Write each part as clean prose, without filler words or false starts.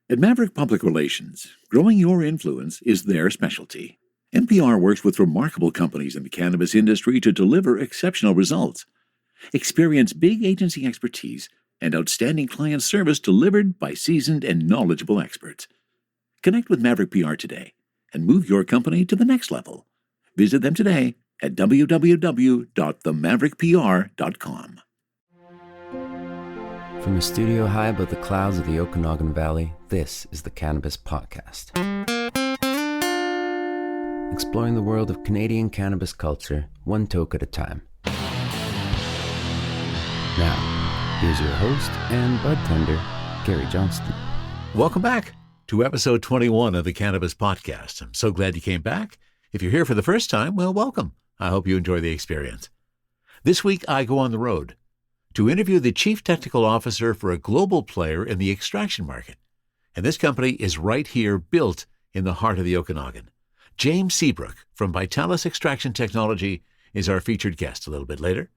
At Maverick Public Relations, growing your influence is their specialty. NPR works with remarkable companies in the cannabis industry to deliver exceptional results. Experience big agency expertise and outstanding client service delivered by seasoned and knowledgeable experts. Connect with Maverick PR today and move your company to the next level. Visit them today at www.themaverickpr.com. From a studio high above the clouds of the Okanagan Valley, this is the Cannabis Podcast. Exploring the world of Canadian cannabis culture, one toke at a time. Now, here's your host and bud tender, Gary Johnston. Welcome back to episode 21 of the Cannabis Podcast. I'm so glad you came back. If you're here for the first time, well, welcome. I hope you enjoy the experience. This week, I go on the road to interview the Chief Technical Officer for a global player in the extraction market. And this company is right here, built in the heart of the Okanagan. James Seabrook from Vitalis Extraction Technology is our featured guest a little bit later.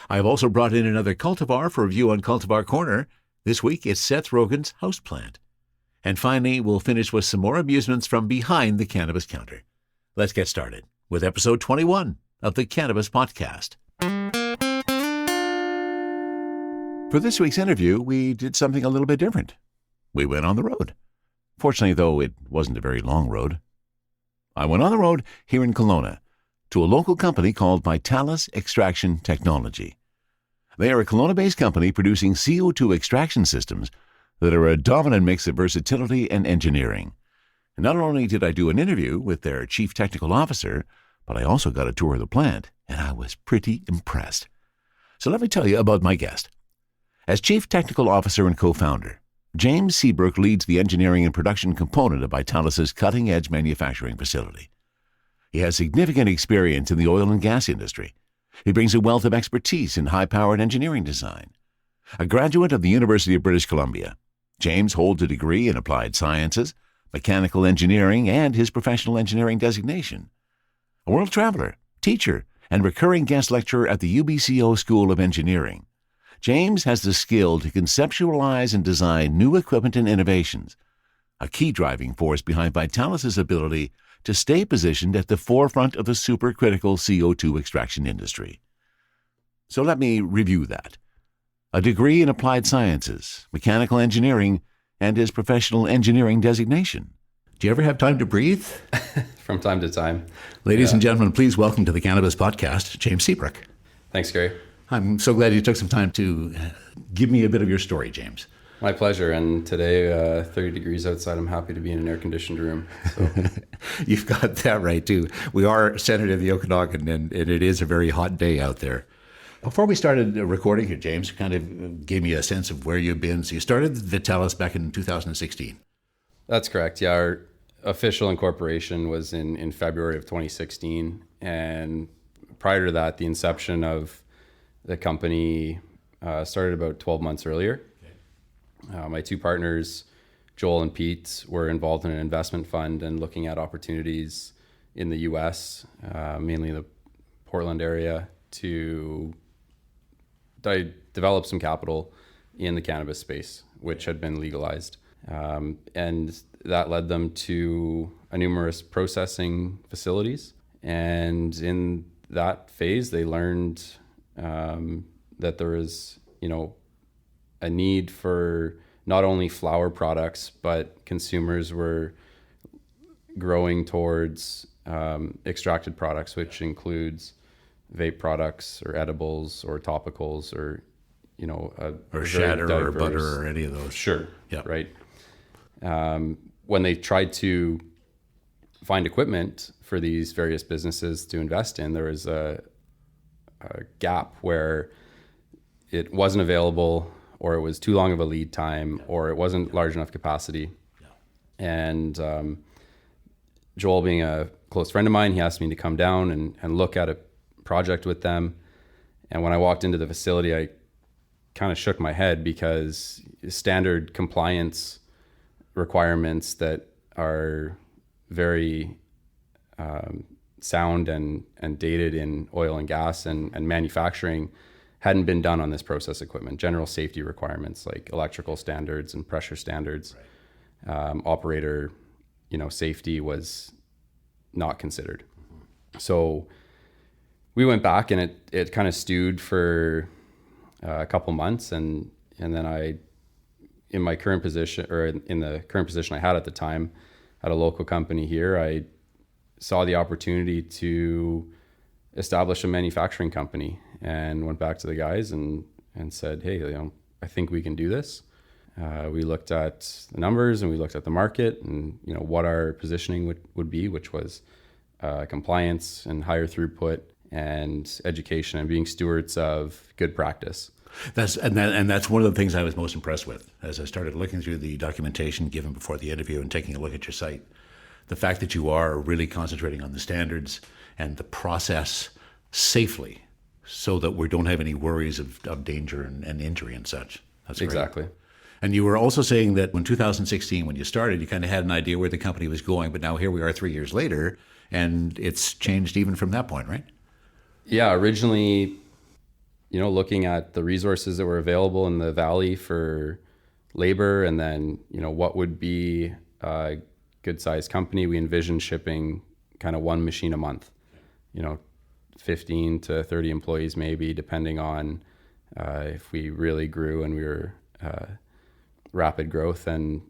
I've also brought in another cultivar for review on Cultivar Corner. This week, it's Seth Rogen's Houseplant. And finally, we'll finish with some more amusements from behind the cannabis counter. Let's get started with episode 21 of the Cannabis Podcast. For this week's interview, we did something a little bit different. We went on the road. Fortunately, though, it wasn't a very long road. I went on the road here in Kelowna to a local company called Vitalis Extraction Technology. They are a Kelowna-based company producing CO2 extraction systems that are a dominant mix of versatility and engineering. And not only did I do an interview with their chief technical officer, but I also got a tour of the plant, and I was pretty impressed. So let me tell you about my guest. As Chief Technical Officer and co-founder, James Seabrook leads the engineering and production component of Vitalis' cutting-edge manufacturing facility. He has significant experience in the oil and gas industry. He brings a wealth of expertise in high-powered engineering design. A graduate of the University of British Columbia, James holds a degree in applied sciences, mechanical engineering, and his professional engineering designation. A world traveler, teacher, and recurring guest lecturer at the UBCO School of Engineering, James has the skill to conceptualize and design new equipment and innovations, a key driving force behind Vitalis' ability to stay positioned at the forefront of the supercritical CO2 extraction industry. So let me review that. A degree in applied sciences, mechanical engineering, and his professional engineering designation. Do you ever have time to breathe? From time to time. Ladies and gentlemen, please welcome to the Cannabis Podcast, James Seabrook. Thanks, Gary. I'm so glad you took some time to give me a bit of your story, James. My pleasure. And today, 30 degrees outside, I'm happy to be in an air-conditioned room. So. You've got that right, too. We are centered in the Okanagan, and it is a very hot day out there. Before we started recording here, James, kind of gave me a sense of where you've been. So you started Vitalis back in 2016. That's correct. Yeah, our official incorporation was in February of 2016. And prior to that, the inception of the company started about 12 months earlier. Okay. My two partners, Joel and Pete, were involved in an investment fund and looking at opportunities in the U.S., mainly the Portland area, to develop some capital in the cannabis space, which had been legalized. And that led them to numerous processing facilities. And in that phase, they learned that there is, a need for not only flower products, but consumers were growing towards extracted products, which includes vape products or edibles or topicals or, or shatter or butter or any of those. Sure. Yeah. Right. When they tried to find equipment for these various businesses to invest in, there was a gap where it wasn't available, or it was too long of a lead time, or it wasn't large enough capacity. Yeah. And Joel, being a close friend of mine, he asked me to come down and look at a project with them. And when I walked into the facility, I kind of shook my head, because standard compliance requirements that are very sound and dated in oil and gas and manufacturing hadn't been done on this process equipment. General safety requirements like electrical standards and pressure standards. operator, safety was not considered. So we went back, and it kind of stewed for a couple months, and then I, in my current position, or in the current position I had at the time at a local company here, I saw the opportunity to establish a manufacturing company, and went back to the guys and said, hey, I think we can do this. We looked at the numbers, and we looked at the market, and what our positioning would be, which was compliance and higher throughput and education and being stewards of good practice. That's one of the things I was most impressed with as I started looking through the documentation given before the interview and taking a look at your site. The fact that you are really concentrating on the standards and the process safely, so that we don't have any worries of danger and injury and such. That's great. Exactly. And you were also saying that in 2016, when you started, you kind of had an idea where the company was going, but now here we are 3 years later, and it's changed even from that point, right? Yeah, originally, looking at the resources that were available in the valley for labor, and then, what would be a good sized company, we envisioned shipping kind of one machine a month, 15 to 30 employees maybe, depending on if we really grew and we were rapid growth. And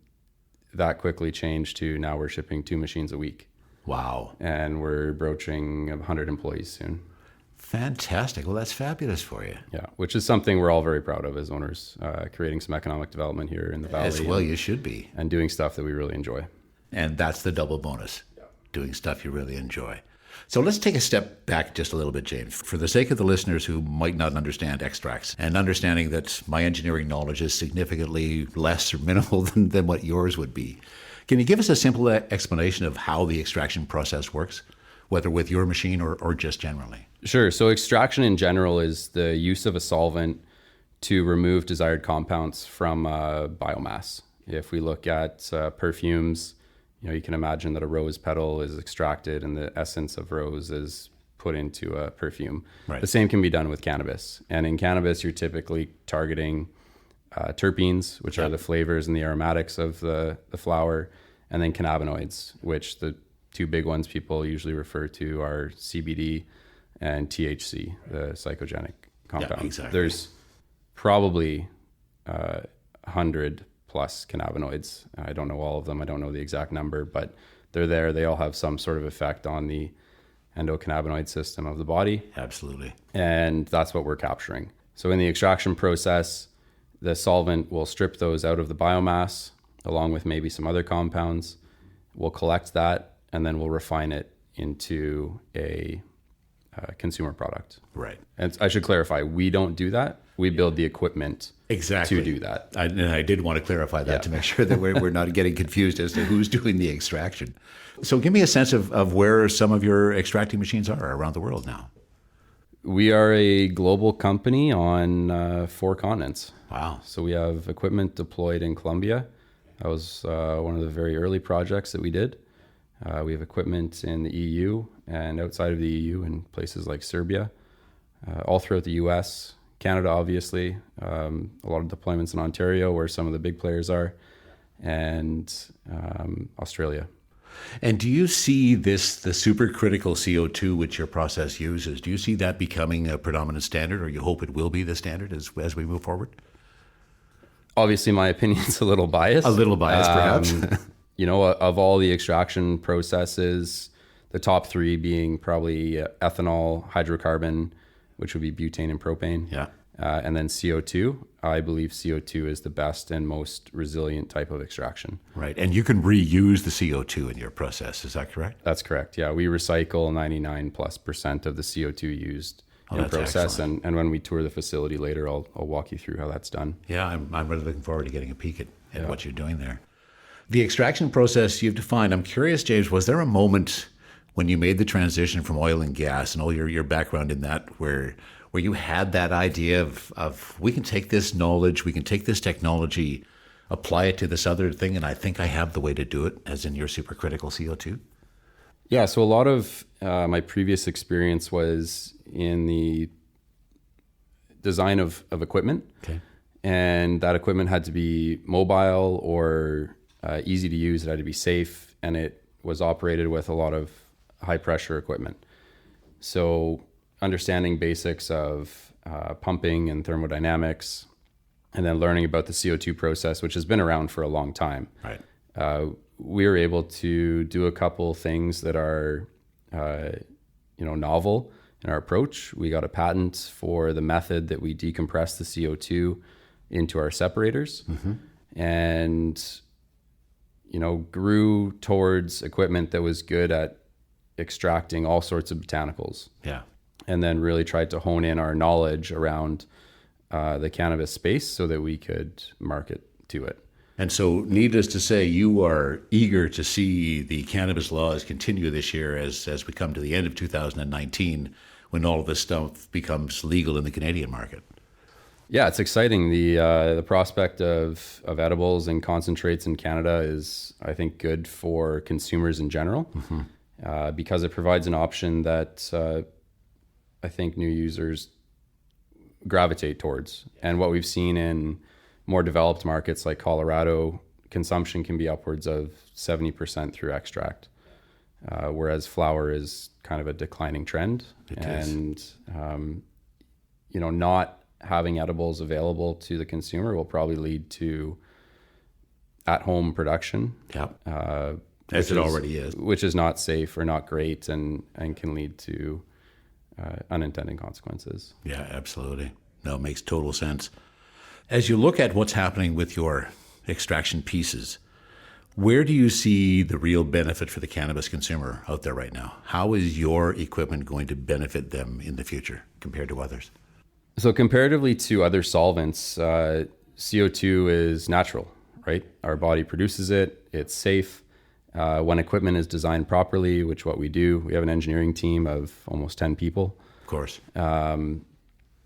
that quickly changed to now we're shipping 2 machines a week. Wow. And we're broaching 100 employees soon. Fantastic. Well, that's fabulous for you. Yeah, which is something we're all very proud of as owners, creating some economic development here in the valley. As well, you should be. And doing stuff that we really enjoy. And that's the double bonus, doing stuff you really enjoy. So let's take a step back just a little bit, James, for the sake of the listeners who might not understand extracts, and understanding that my engineering knowledge is significantly less or minimal than what yours would be. Can you give us a simple explanation of how the extraction process works, whether with your machine or just generally? Sure. So extraction in general is the use of a solvent to remove desired compounds from biomass. If we look at perfumes, you can imagine that a rose petal is extracted and the essence of rose is put into a perfume. Right. The same can be done with cannabis. And in cannabis, you're typically targeting terpenes, which are the flavors and the aromatics of the flower, and then cannabinoids, which the 2 big ones people usually refer to are CBD and THC, the psychogenic compound. Yeah, exactly. There's probably 100 plus cannabinoids. I don't know all of them. I don't know the exact number, but they're there. They all have some sort of effect on the endocannabinoid system of the body. Absolutely. And that's what we're capturing. So in the extraction process, the solvent will strip those out of the biomass along with maybe some other compounds. We'll collect that, and then we'll refine it into a consumer product. Right. And I should clarify, we don't do that. We build the equipment Exactly. to do that. I did want to clarify that to make sure that we're not getting confused as to who's doing the extraction. So give me a sense of where some of your extracting machines are around the world now. We are a global company on 4 continents. Wow. So we have equipment deployed in Colombia. That was one of the very early projects that we did. We have equipment in the EU and outside of the EU in places like Serbia, all throughout the US, Canada, obviously, a lot of deployments in Ontario where some of the big players are, and Australia. And do you see the supercritical CO2 which your process uses, do you see that becoming a predominant standard, or you hope it will be the standard as we move forward? Obviously, my opinion's a little biased. A little biased, perhaps. Of all the extraction processes, the top 3 being probably ethanol, hydrocarbon, which would be butane and propane. Yeah. And then CO2. I believe CO2 is the best and most resilient type of extraction. Right. And you can reuse the CO2 in your process. Is that correct? That's correct. Yeah. We recycle 99+% of the CO2 used in the process. And when we tour the facility later, I'll walk you through how that's done. Yeah. I'm really looking forward to getting a peek at what you're doing there. The extraction process you've defined, I'm curious, James, was there a moment when you made the transition from oil and gas and all your background in that where you had that idea of we can take this knowledge, we can take this technology, apply it to this other thing, and I think I have the way to do it, as in your supercritical CO2? Yeah, so a lot of my previous experience was in the design of equipment. Okay. And that equipment had to be mobile or easy to use, it had to be safe, and it was operated with a lot of high pressure equipment. So understanding basics of pumping and thermodynamics, and then learning about the CO2 process, which has been around for a long time. Right. We were able to do a couple things that are, novel in our approach. We got a patent for the method that we decompress the CO2 into our separators, and grew towards equipment that was good at extracting all sorts of botanicals. Yeah. And then really tried to hone in our knowledge around the cannabis space so that we could market to it. And so, needless to say, you are eager to see the cannabis laws continue this year as we come to the end of 2019, when all of this stuff becomes legal in the Canadian market. Yeah, it's exciting. The prospect of edibles and concentrates in Canada is, I think, good for consumers in general, because it provides an option that I think new users gravitate towards. And what we've seen in more developed markets like Colorado, consumption can be upwards of 70% through extract, whereas flower is kind of a declining trend. Not having edibles available to the consumer will probably lead to at-home production. As it already is. Which is not safe or not great, and can lead to unintended consequences. Yeah, absolutely. No, it makes total sense. As you look at what's happening with your extraction pieces, where do you see the real benefit for the cannabis consumer out there right now? How is your equipment going to benefit them in the future compared to others? So comparatively to other solvents, CO2 is natural, right? Our body produces it. It's safe. When equipment is designed properly, which what we do, we have an engineering team of almost 10 people. Of course.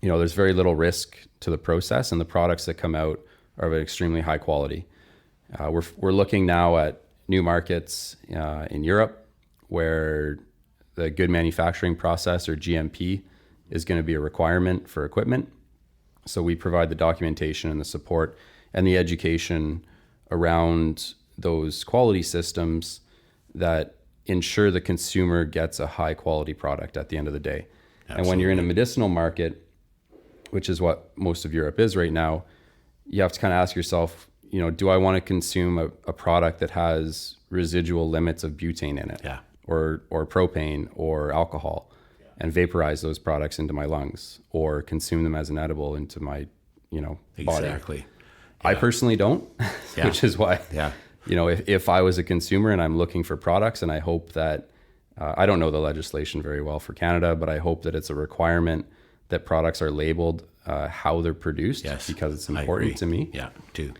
There's very little risk to the process, and the products that come out are of extremely high quality. We're looking now at new markets in Europe, where the good manufacturing process, or GMP, is going to be a requirement for equipment. So we provide the documentation and the support and the education around those quality systems that ensure the consumer gets a high quality product at the end of the day. Absolutely. And when you're in a medicinal market, which is what most of Europe is right now, you have to kind of ask yourself, do I want to consume a product that has residual limits of butane in it, or propane or alcohol, and vaporize those products into my lungs, or consume them as an edible into my, body? Exactly. I personally don't, which is why, if I was a consumer and I'm looking for products, and I hope that, I don't know the legislation very well for Canada, but I hope that it's a requirement that products are labeled how they're produced, because it's important to me. Yeah, too.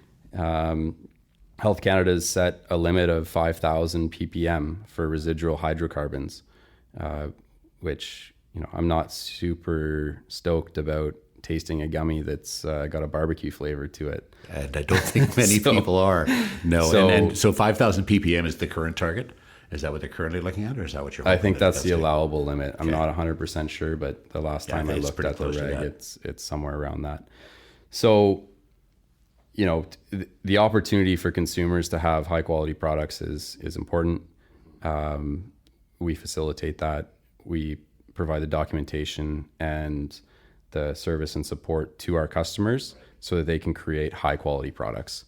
Health Canada has set a limit of 5,000 ppm for residual hydrocarbons, which, I'm not super stoked about tasting a gummy that's got a barbecue flavor to it. And I don't think many people are. No. So 5,000 ppm is the current target? Is that what they're currently looking at, or is that what you're? I think that's the allowable limit. I'm not 100% sure, but the last time I looked at the reg, it's somewhere around that. So, the opportunity for consumers to have high quality products is important. We facilitate that. We provide the documentation and the service and support to our customers so that they can create high quality products.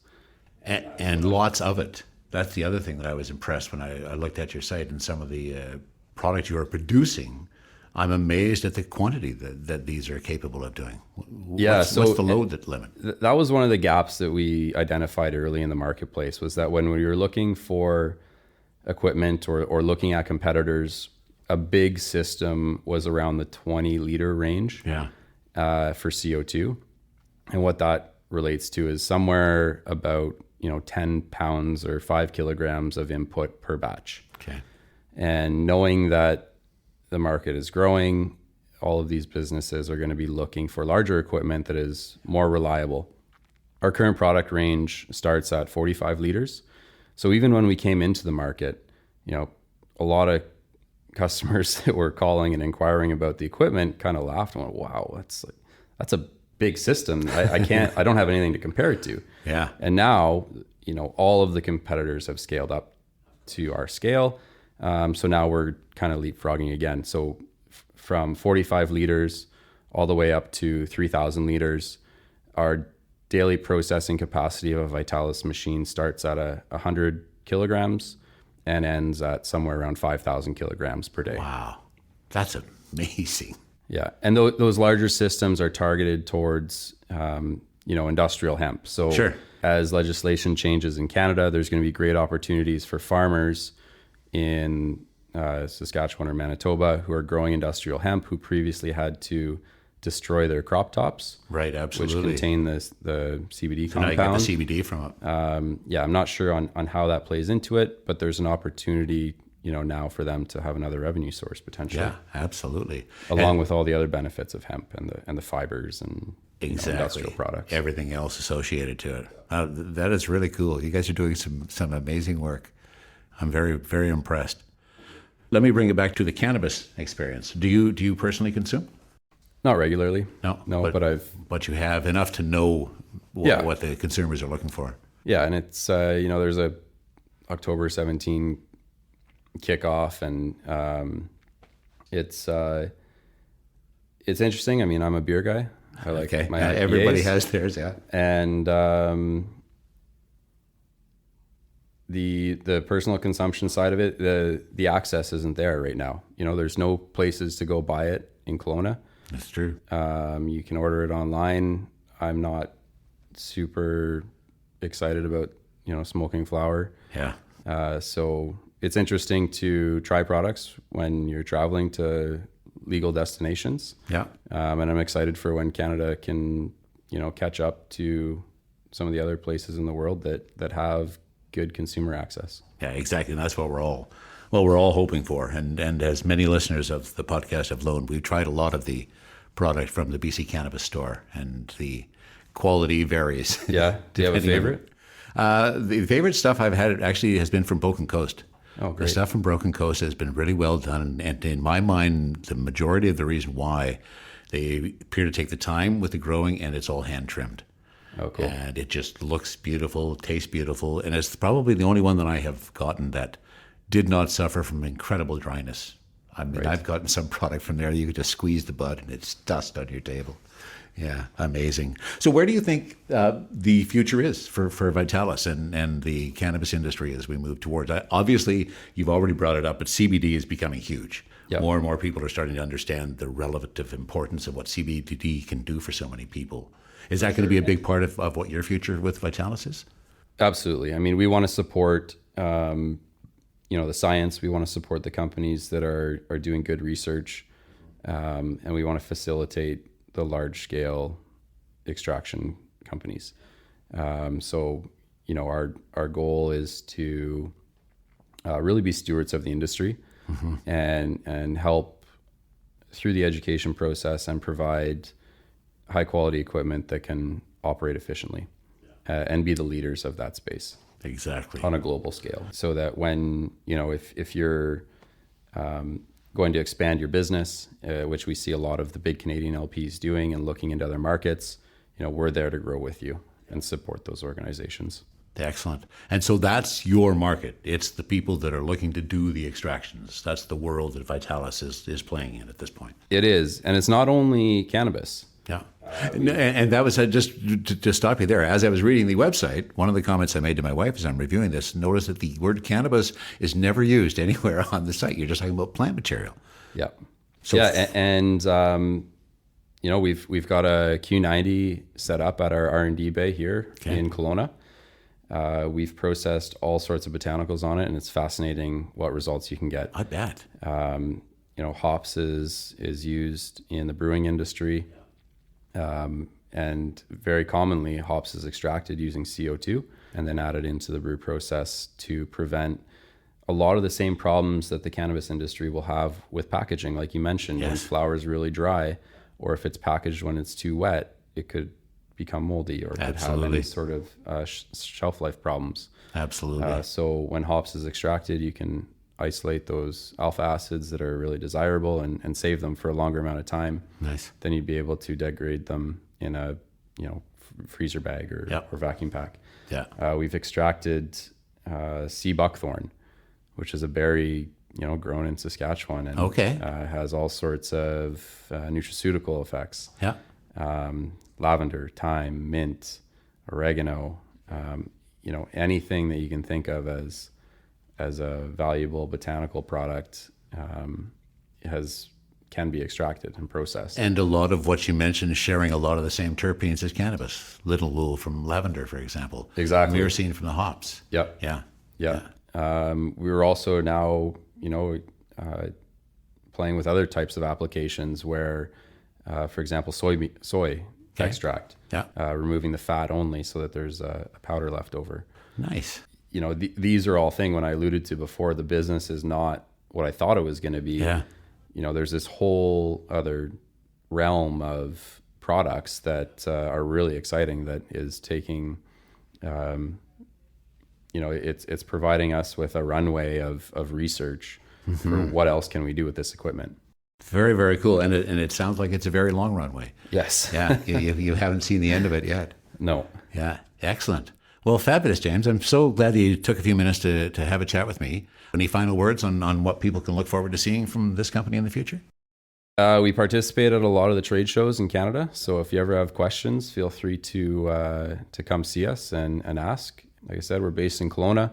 And lots of it. That's the other thing that I was impressed when I looked at your site and some of the products you are producing. I'm amazed at the quantity that these are capable of doing. What's the load limit? That was one of the gaps that we identified early in the marketplace, was that when we were looking for equipment or looking at competitors, a big system was around the 20 liter range for CO2. And what that relates to is somewhere about 10 pounds or 5 kilograms of input per batch. Okay. And knowing that the market is growing, all of these businesses are going to be looking for larger equipment that is more reliable. Our current product range starts at 45 liters. So even when we came into the market, a lot of customers that were calling and inquiring about the equipment kind of laughed and went, wow, that's big system. I don't have anything to compare it to. Yeah. And now, all of the competitors have scaled up to our scale. So now we're kind of leapfrogging again. So from 45 liters all the way up to 3,000 liters, our daily processing capacity of a Vitalis machine starts at 100 kilograms and ends at somewhere around 5,000 kilograms per day. Wow. That's amazing. Yeah. And those larger systems are targeted towards, industrial hemp. So Sure. as legislation changes in Canada, there's going to be great opportunities for farmers in Saskatchewan or Manitoba who are growing industrial hemp, who previously had to destroy their crop tops, Right, absolutely. which contain the CBD And I compound. get the CBD from it. I'm not sure on how that plays into it, but there's an opportunity, now for them to have another revenue source potentially. Yeah, absolutely. Along with all the other benefits of hemp and the fibers and Exactly. industrial products. Everything else associated to it. That is really cool. You guys are doing some amazing work. I'm very, very impressed. Let me bring it back to the cannabis experience. Do you personally consume? Not regularly. No, But you have enough to know Yeah. what the consumers are looking for. yeah, and it's there's a October 17 kickoff, and it's interesting. I mean, I'm a beer guy. I like Okay, my everybody IPAs. has theirs. Yeah, And the personal consumption side of it, the access isn't there right now. There's no places to go buy it in Kelowna. that's true. You can order it online. I'm not super excited about smoking flower. Yeah, So it's interesting to try products when you're traveling to legal destinations. yeah. And I'm excited for when Canada can, catch up to some of the other places in the world that have good consumer access. Yeah, exactly. And that's what we're all hoping for. And as many listeners of the podcast have known, we've tried a lot of the product from the BC Cannabis Store, and the quality varies. Yeah. Do you have a depending favorite? The favorite stuff I've had actually has been from Broken Coast. Oh, The great. stuff from Broken Coast has been really well done. And in my mind, the majority of the reason why they appear to take the time with the growing, and it's all hand trimmed. Oh, cool. And it just looks beautiful, tastes beautiful. And it's probably the only one that I have gotten that did not suffer from incredible dryness. I mean, I've gotten some product from there. You could just squeeze the bud and it's dust on your table. Yeah, amazing. So where do you think the future is for Vitalis and the cannabis industry as we move towards? Obviously, you've already brought it up, but CBD is becoming huge. Yep. More and more people are starting to understand the relative importance of what CBD can do for so many people. Is that going to be a big part of what your future with Vitalis is? Absolutely. I mean, we want to support, the science. We want to support the companies that are doing good research, and we want to facilitate the large scale extraction companies. So, our goal is to really be stewards of the industry, and help through the education process and provide high quality equipment that can operate efficiently, and be the leaders of that space Exactly. on a global scale, so that when, if you're going to expand your business, which we see a lot of the big Canadian LPs doing and looking into other markets, we're there to grow with you and support those organizations. Excellent. And so that's your market. It's the people that are looking to do the extractions. That's the world that Vitalis is playing in at this point. It is. And it's not only cannabis. Yeah. And that was just to stop you there. As I was reading the website, one of the comments I made to my wife as I'm reviewing this, notice that the word cannabis is never used anywhere on the site. You're just talking about plant material. Yeah. So And we've got a Q90 set up at our R&D bay here in Kelowna. We've processed all sorts of botanicals on it, and it's fascinating what results you can get. I bet. Hops is used in the brewing industry. And very commonly, hops is extracted using CO2 and then added into the brew process to prevent a lot of the same problems that the cannabis industry will have with packaging. Like you mentioned, when flower is really dry, or if it's packaged when it's too wet, it could become moldy or could have any sort of shelf life problems. Absolutely. So when hops is extracted, you can isolate those alpha acids that are really desirable and save them for a longer amount of time. Nice. Then you'd be able to degrade them in a freezer bag or vacuum pack. Yeah. We've extracted sea buckthorn, which is a berry grown in Saskatchewan, and has all sorts of nutraceutical effects. Yeah. Lavender, thyme, mint, oregano, anything that you can think of as a valuable botanical product can be extracted and processed. And a lot of what you mentioned is sharing a lot of the same terpenes as cannabis. Little wool from lavender, for example. Exactly. Myrcene from the hops. Yep. Yeah. We're also now, playing with other types of applications where, for example, soy extract, removing the fat only so that there's a powder left over. Nice. These are all things when I alluded to before, the business is not what I thought it was going to be. Yeah. There's this whole other realm of products that are really exciting that is taking, it's providing us with a runway of research for what else can we do with this equipment. Very, very cool. And it sounds like it's a very long runway. Yes. Yeah. You haven't seen the end of it yet. No. Yeah. Excellent. Well, fabulous, James. I'm so glad that you took a few minutes to have a chat with me. Any final words on what people can look forward to seeing from this company in the future? We participate at a lot of the trade shows in Canada. So if you ever have questions, feel free to come see us and ask. Like I said, we're based in Kelowna.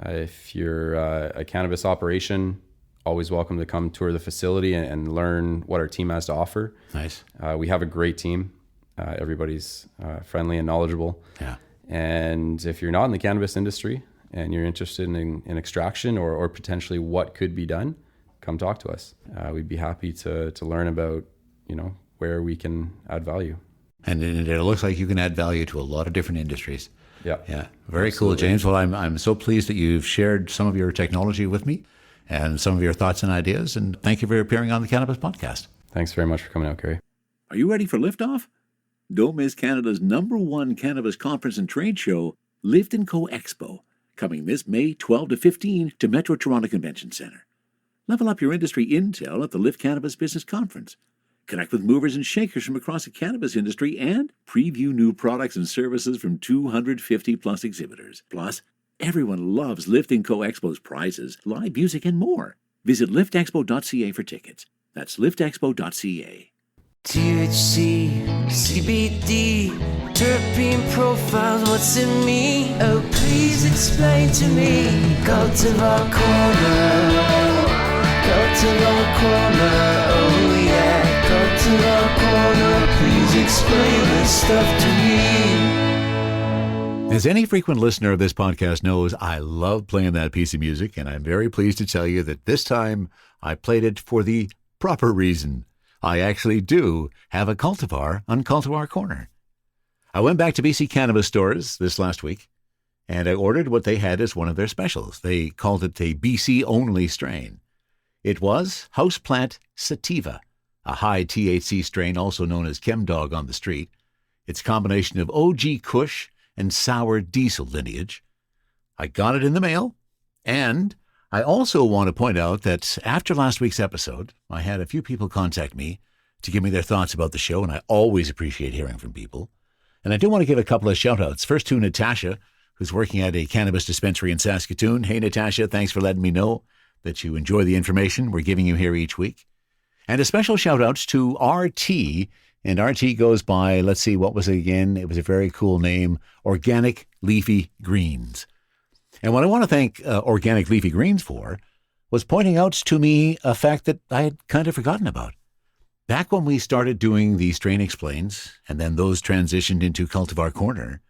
If you're a cannabis operation, always welcome to come tour the facility and learn what our team has to offer. Nice. We have a great team. Everybody's friendly and knowledgeable. Yeah. And if you're not in the cannabis industry and you're interested in extraction or potentially what could be done, come talk to us. We'd be happy to learn about, where we can add value. And it looks like you can add value to a lot of different industries. Yeah. Yeah. Very Absolutely. cool, James. Well, I'm so pleased that you've shared some of your technology with me and some of your thoughts and ideas. And thank you for appearing on the Cannabis Podcast. Thanks very much for coming out, Gary. Are you ready for liftoff? Don't miss Canada's #1 cannabis conference and trade show, Lift & Co Expo, coming this May 12 to 15 to Metro Toronto Convention Centre. Level up your industry intel at the Lift Cannabis Business Conference. Connect with movers and shakers from across the cannabis industry and preview new products and services from 250 plus exhibitors. Plus, everyone loves Lift & Co Expo's prizes, live music, and more. Visit liftexpo.ca for tickets. That's liftexpo.ca. THC, CBD, terpene profiles, what's in me? Oh, please explain to me. Cultivar Corner, Cultivar Corner, oh yeah. Cultivar Corner, please explain this stuff to me. As any frequent listener of this podcast knows, I love playing that piece of music, and I'm very pleased to tell you that this time I played it for the proper reason. I actually do have a cultivar on Cultivar Corner. I went back to BC Cannabis stores this last week, and I ordered what they had as one of their specials. They called it a BC-only strain. It was Houseplant Sativa, a high THC strain also known as Chemdog on the street. It's a combination of OG Kush and Sour Diesel lineage. I got it in the mail, and I also want to point out that after last week's episode, I had a few people contact me to give me their thoughts about the show, and I always appreciate hearing from people. And I do want to give a couple of shout-outs. First to Natasha, who's working at a cannabis dispensary in Saskatoon. Hey, Natasha, thanks for letting me know that you enjoy the information we're giving you here each week. And a special shout-out to RT, and RT goes by, let's see, what was it again? It was a very cool name, Organic Leafy Greens. And what I want to thank Organic Leafy Greens for was pointing out to me a fact that I had kind of forgotten about. Back when we started doing the Strain Explains, and then those transitioned into Cultivar Corner,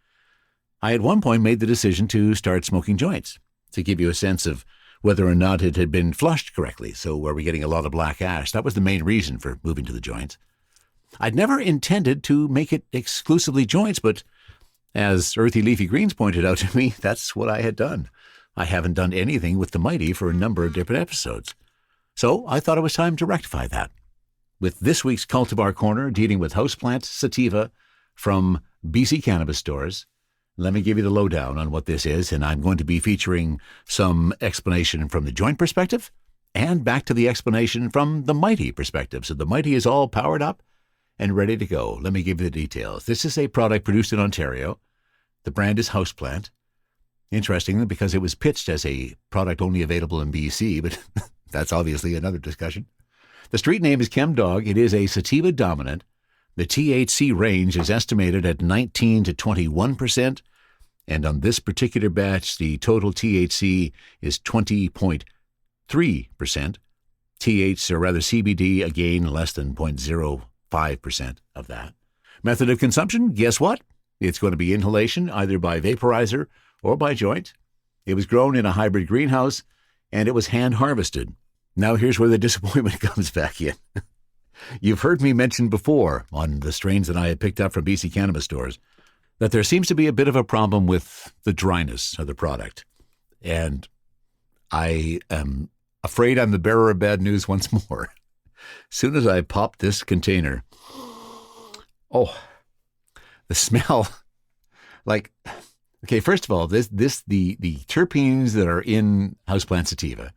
I at one point made the decision to start smoking joints, to give you a sense of whether or not it had been flushed correctly. So were we getting a lot of black ash? That was the main reason for moving to the joints. I'd never intended to make it exclusively joints, but as Earthy Leafy Greens pointed out to me, that's what I had done. I haven't done anything with the Mighty for a number of different episodes. So I thought it was time to rectify that. With this week's Cultivar Corner dealing with Houseplant Sativa from BC Cannabis stores, let me give you the lowdown on what this is, and I'm going to be featuring some explanation from the joint perspective and back to the explanation from the Mighty perspective. So the Mighty is all powered up, and ready to go. Let me give you the details. This is a product produced in Ontario. The brand is Houseplant. Interestingly, because it was pitched as a product only available in BC, but that's obviously another discussion. The street name is ChemDog. It is a sativa dominant. The THC range is estimated at 19 to 21%, and on this particular batch, the total THC is 20.3%. THC, or rather CBD, again, less than 0.05% of that. Method of consumption, guess what? It's going to be inhalation, either by vaporizer or by joint. It was grown in a hybrid greenhouse, and it was hand-harvested. Now here's where the disappointment comes back in. You've heard me mention before on the strains that I had picked up from BC Cannabis stores that there seems to be a bit of a problem with the dryness of the product. And I am afraid I'm the bearer of bad news once more. As soon as I popped this container, the smell, okay, first of all, the terpenes that are in Houseplant sativa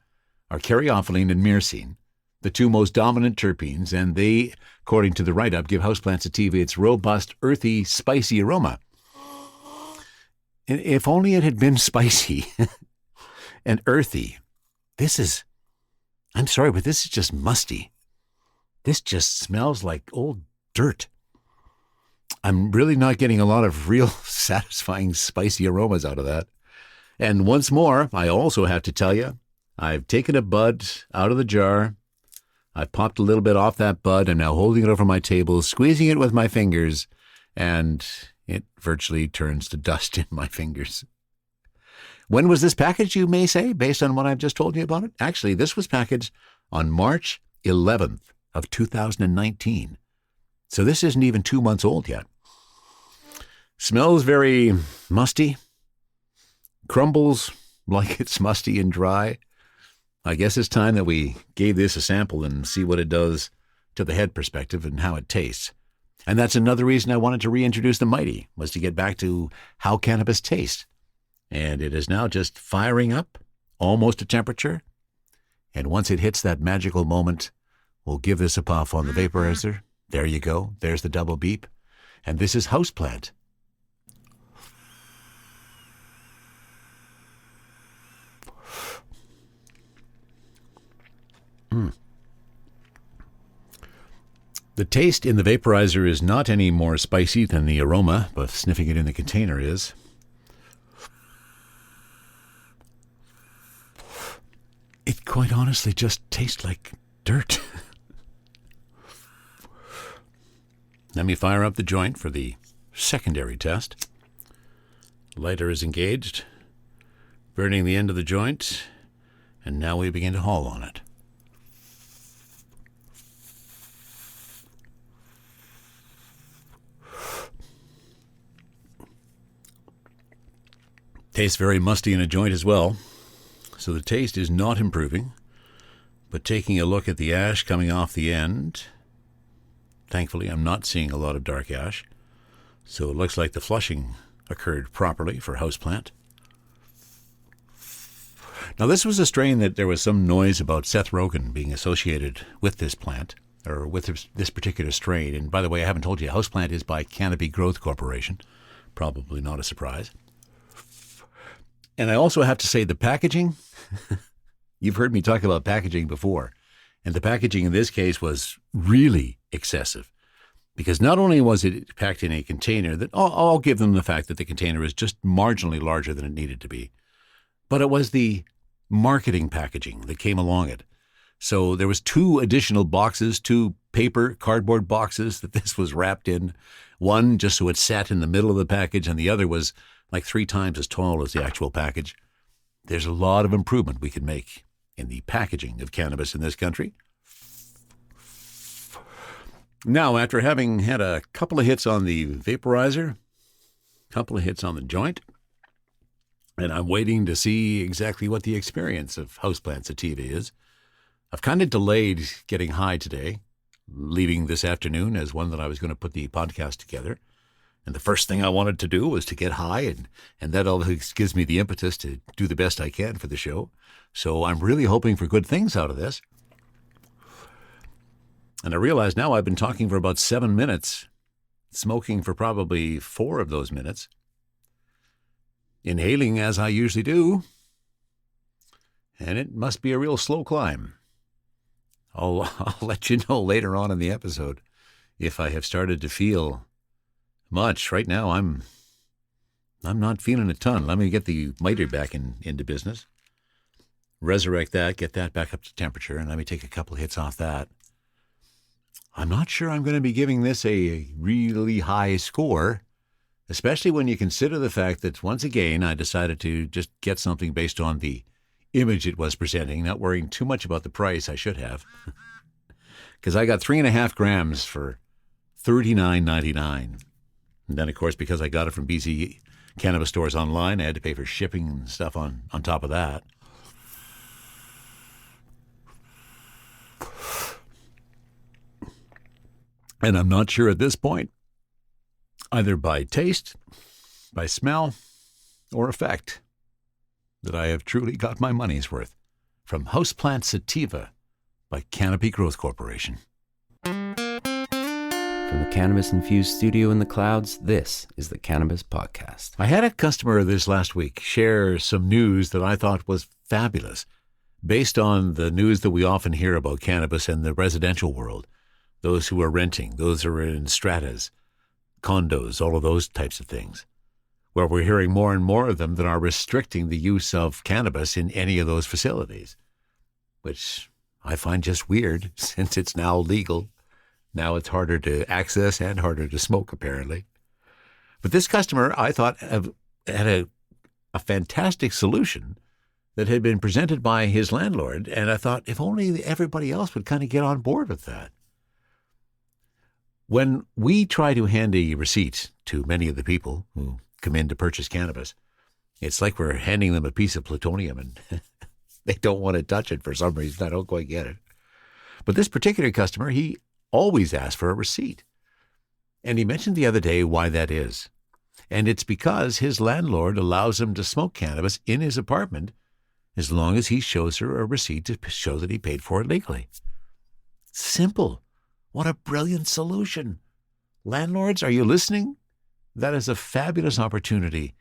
are caryophyllene and myrcene, the two most dominant terpenes, and they, according to the write-up, give Houseplant sativa its robust, earthy, spicy aroma. And if only it had been spicy and earthy. I'm sorry, but this is just musty. This just smells like old dirt. I'm really not getting a lot of real satisfying spicy aromas out of that. And once more, I also have to tell you, I've taken a bud out of the jar. I've popped a little bit off that bud. I'm now holding it over my table, squeezing it with my fingers, and it virtually turns to dust in my fingers. When was this packaged, you may say, based on what I've just told you about it? Actually, this was packaged on March 11th of 2019. So this isn't even 2 months old yet. Smells very musty. Crumbles like it's musty and dry. I guess it's time that we gave this a sample and see what it does to the head perspective and how it tastes. And that's another reason I wanted to reintroduce the Mighty, was to get back to how cannabis tastes. And it is now just firing up, almost to temperature. And once it hits that magical moment, we'll give this a puff on the vaporizer. There you go. There's the double beep. And this is Houseplant. The taste in the vaporizer is not any more spicy than the aroma, but sniffing it in the container is. It quite honestly just tastes like dirt. Let me fire up the joint for the secondary test. Lighter is engaged, burning the end of the joint, and now we begin to haul on it. Tastes very musty in a joint as well, so the taste is not improving, but taking a look at the ash coming off the end, thankfully I'm not seeing a lot of dark ash, so it looks like the flushing occurred properly for Houseplant. Now this was a strain that there was some noise about Seth Rogen being associated with this plant, or with this particular strain, and by the way, I haven't told you, Houseplant is by Cannabis Growth Corporation, probably not a surprise. And I also have to say the packaging, you've heard me talk about packaging before, and the packaging in this case was really excessive, because not only was it packed in a container that, I'll give them the fact that the container is just marginally larger than it needed to be, but it was the marketing packaging that came along it. So there was 2 additional boxes, 2 paper cardboard boxes that this was wrapped in, one just so it sat in the middle of the package, and the other was like 3 times as tall as the actual package. There's a lot of improvement we can make in the packaging of cannabis in this country. Now, after having had a couple of hits on the vaporizer, a couple of hits on the joint, and I'm waiting to see exactly what the experience of Houseplant sativa is, I've kind of delayed getting high today, leaving this afternoon as one that I was going to put the podcast together. And the first thing I wanted to do was to get high, and that always gives me the impetus to do the best I can for the show. So I'm really hoping for good things out of this. And I realize now I've been talking for about 7 minutes, smoking for probably 4 of those minutes, inhaling as I usually do, and it must be a real slow climb. I'll let you know later on in the episode if I have started to feel much. Right now, I'm not feeling a ton. Let me get the miter back into business, resurrect that, get that back up to temperature, and let me take a couple hits off that. I'm not sure I'm going to be giving this a really high score, especially when you consider the fact that, once again, I decided to just get something based on the image it was presenting, not worrying too much about the price. I should have. Because I got 3.5 grams for $39.99. And then, of course, because I got it from BC Cannabis stores online, I had to pay for shipping and stuff on top of that. And I'm not sure at this point, either by taste, by smell, or effect, that I have truly got my money's worth. From Houseplant Sativa by Canopy Growth Corporation. From the cannabis-infused studio in the clouds, this is the Cannabis Podcast. I had a customer this last week share some news that I thought was fabulous, based on the news that we often hear about cannabis in the residential world. Those who are renting, those who are in stratas, condos, all of those types of things, where we're hearing more and more of them that are restricting the use of cannabis in any of those facilities, which I find just weird since it's now legal. Now it's harder to access and harder to smoke, apparently. But this customer, I thought, had a fantastic solution that had been presented by his landlord, and I thought, if only everybody else would kind of get on board with that. When we try to hand a receipt to many of the people who come in to purchase cannabis, it's like we're handing them a piece of plutonium, and they don't want to touch it for some reason. I don't quite get it. But this particular customer, he always asks for a receipt. And he mentioned the other day why that is. And it's because his landlord allows him to smoke cannabis in his apartment as long as he shows her a receipt to show that he paid for it legally. Simple. What a brilliant solution. Landlords, are you listening? That is a fabulous opportunity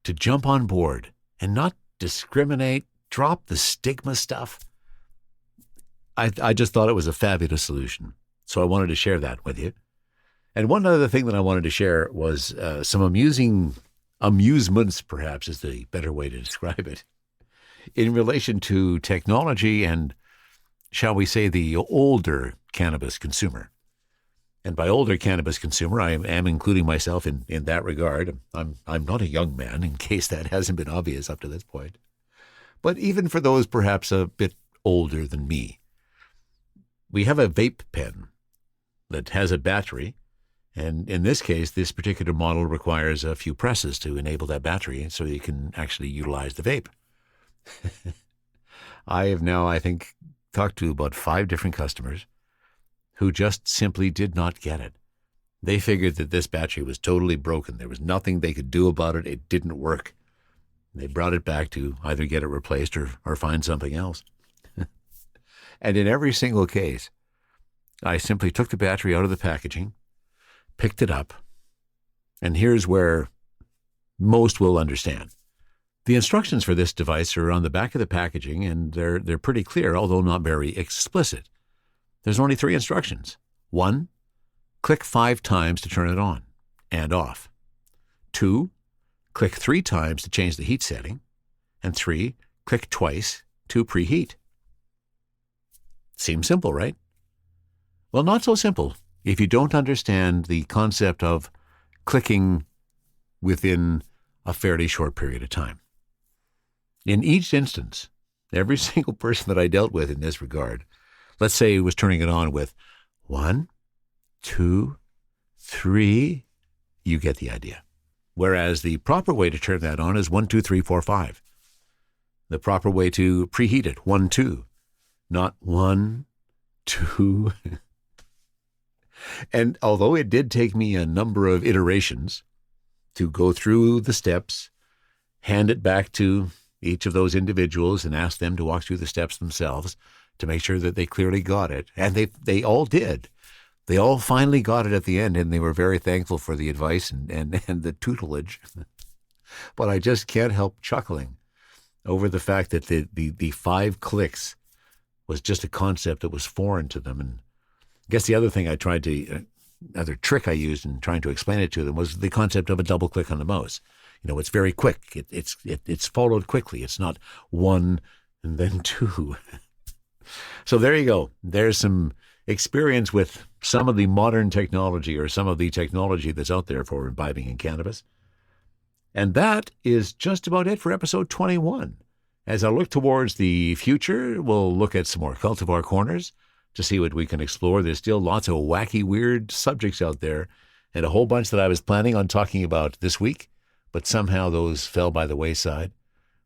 to jump on board and not discriminate, drop the stigma stuff. I just thought it was a fabulous solution. So I wanted to share that with you. And one other thing that I wanted to share was some amusements, perhaps is the better way to describe it, in relation to technology and, shall we say, the older cannabis consumer. And by older cannabis consumer, I am including myself in that regard. I'm not a young man, in case that hasn't been obvious up to this point. But even for those perhaps a bit older than me, we have a vape pen that has a battery. And in this case, this particular model requires a few presses to enable that battery so you can actually utilize the vape. I have now, I think, talked to about 5 different customers who just simply did not get it. They figured that this battery was totally broken. There was nothing they could do about it. It didn't work. They brought it back to either get it replaced or find something else. And in every single case, I simply took the battery out of the packaging, picked it up, and here's where most will understand. The instructions for this device are on the back of the packaging, and they're pretty clear, although not very explicit. There's only 3 instructions. 1, click 5 times to turn it on and off. 2, click 3 times to change the heat setting. And 3, click twice to preheat. Seems simple, right? Well, not so simple if you don't understand the concept of clicking within a fairly short period of time. In each instance, every single person that I dealt with in this regard, let's say was turning it on with 1, 2, 3, you get the idea. Whereas the proper way to turn that on is 1, 2, 3, 4, 5. The proper way to preheat it, 1, 2, not 1, 2. And although it did take me a number of iterations to go through the steps, hand it back to each of those individuals and ask them to walk through the steps themselves, to make sure that they clearly got it. And they all did. They all finally got it at the end, and they were very thankful for the advice and the tutelage. But I just can't help chuckling over the fact that the 5 clicks was just a concept that was foreign to them. And I guess the other thing I tried to, other trick I used in trying to explain it to them was the concept of a double click on the mouse. It's very quick. It's followed quickly. It's not 1 and then 2. So there you go. There's some experience with some of the modern technology, or some of the technology that's out there for imbibing in cannabis. And that is just about it for episode 21. As I look towards the future, we'll look at some more Cultivar Corners to see what we can explore. There's still lots of wacky, weird subjects out there, and a whole bunch that I was planning on talking about this week, but somehow those fell by the wayside.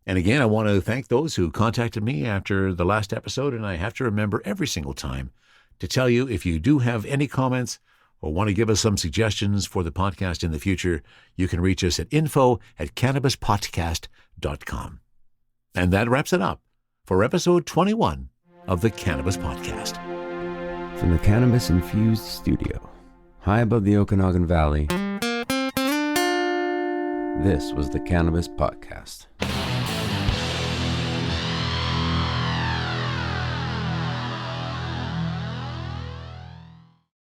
And again, I want to thank those who contacted me after the last episode, and I have to remember every single time to tell you, if you do have any comments or want to give us some suggestions for the podcast in the future, you can reach us at info@cannabispodcast.com. And that wraps it up for episode 21 of the Cannabis Podcast. From the Cannabis Infused Studio, high above the Okanagan Valley, this was the Cannabis Podcast.